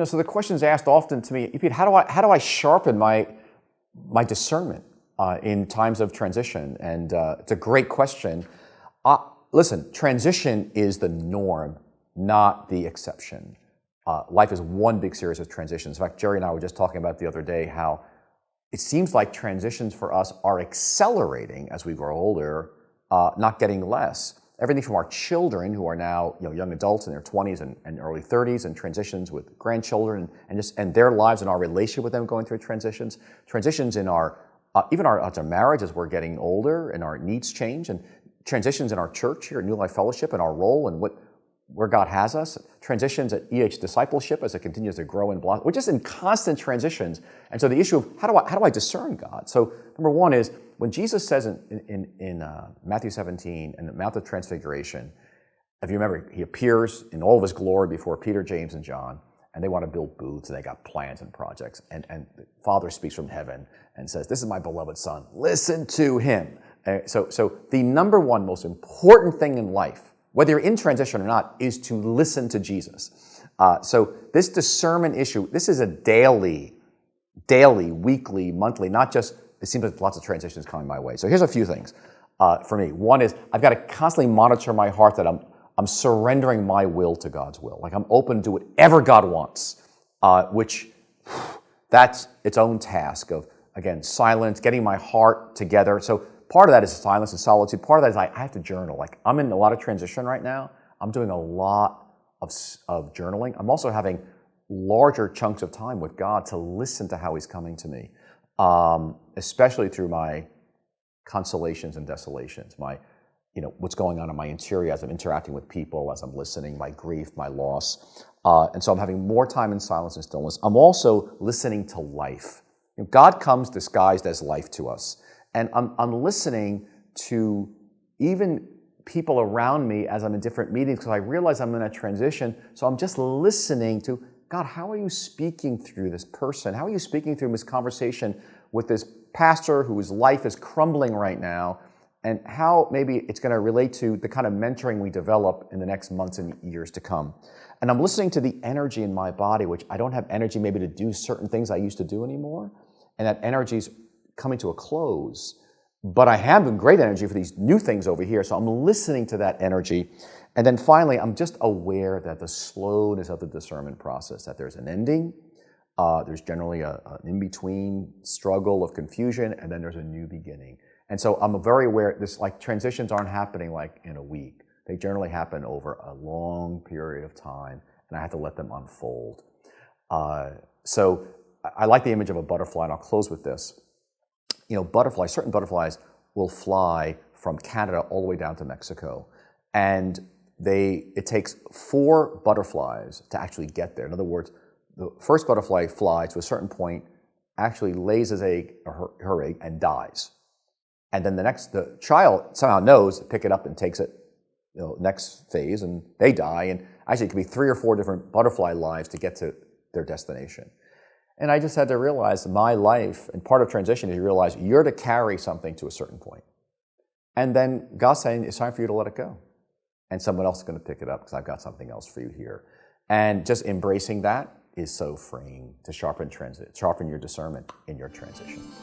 So the question is asked often to me, Pete, how do I sharpen my discernment in times of transition? And it's a great question. Listen, transition is the norm, not the exception. Life is one big series of transitions. In fact, Jerry and I were just talking about the other day how it seems like transitions for us are accelerating as we grow older, not getting less. Everything from our children, who are now young adults in their 20s and early 30s, and transitions with grandchildren, and their lives and our relationship with them going through transitions in our even our marriage as we're getting older and our needs change, and transitions in our church here at New Life Fellowship and our role and where God has us, transitions at Discipleship as it continues to grow and blossom. We're just in constant transitions. And so the issue of how do I discern God? So number one is when Jesus says in Matthew 17, in the Mount of Transfiguration, if you remember, he appears in all of his glory before Peter, James, and John, and they want to build booths, and they got plans and projects. And the Father speaks from heaven and says, "This is my beloved Son. Listen to him." So the number one most important thing in life, whether you're in transition or not, is to listen to Jesus. So this discernment issue, this is a daily, weekly, monthly, not just, it seems like lots of transitions coming my way. So here's a few things for me. One is I've got to constantly monitor my heart that I'm surrendering my will to God's will. Like I'm open to whatever God wants, which that's its own task of, again, silence, getting my heart together. So part of that is silence and solitude. Part of that is I have to journal. Like I'm in a lot of transition right now. I'm doing a lot of journaling. I'm also having larger chunks of time with God to listen to how he's coming to me, especially through my consolations and desolations, what's going on in my interior as I'm interacting with people, as I'm listening, my grief, my loss. And so I'm having more time in silence and stillness. I'm also listening to life. God comes disguised as life to us. And I'm listening to even people around me as I'm in different meetings because I realize I'm in a transition. So I'm just listening to, God, how are you speaking through this person? How are you speaking through this conversation with this pastor whose life is crumbling right now? And how maybe it's going to relate to the kind of mentoring we develop in the next months and years to come. And I'm listening to the energy in my body, which I don't have energy maybe to do certain things I used to do anymore. And that energy's coming to a close. But I have great energy for these new things over here, so I'm listening to that energy. And then finally, I'm just aware that the slowness of the discernment process, that there's an ending, there's generally an in-between struggle of confusion, and then there's a new beginning. And so I'm very aware, transitions aren't happening like in a week. They generally happen over a long period of time, and I have to let them unfold. So I like the image of a butterfly, and I'll close with this. Certain butterflies will fly from Canada all the way down to Mexico. And it takes 4 butterflies to actually get there. In other words, the first butterfly flies to a certain point, actually lays his egg, or her egg, and dies. And then the child somehow knows to pick it up and takes it, next phase, and they die. And actually it could be 3 or 4 different butterfly lives to get to their destination. And I just had to realize my life, and part of transition is you realize you're to carry something to a certain point. And then God's saying, it's time for you to let it go. And someone else is going to pick it up because I've got something else for you here. And just embracing that is so freeing to sharpen your discernment in your transitions.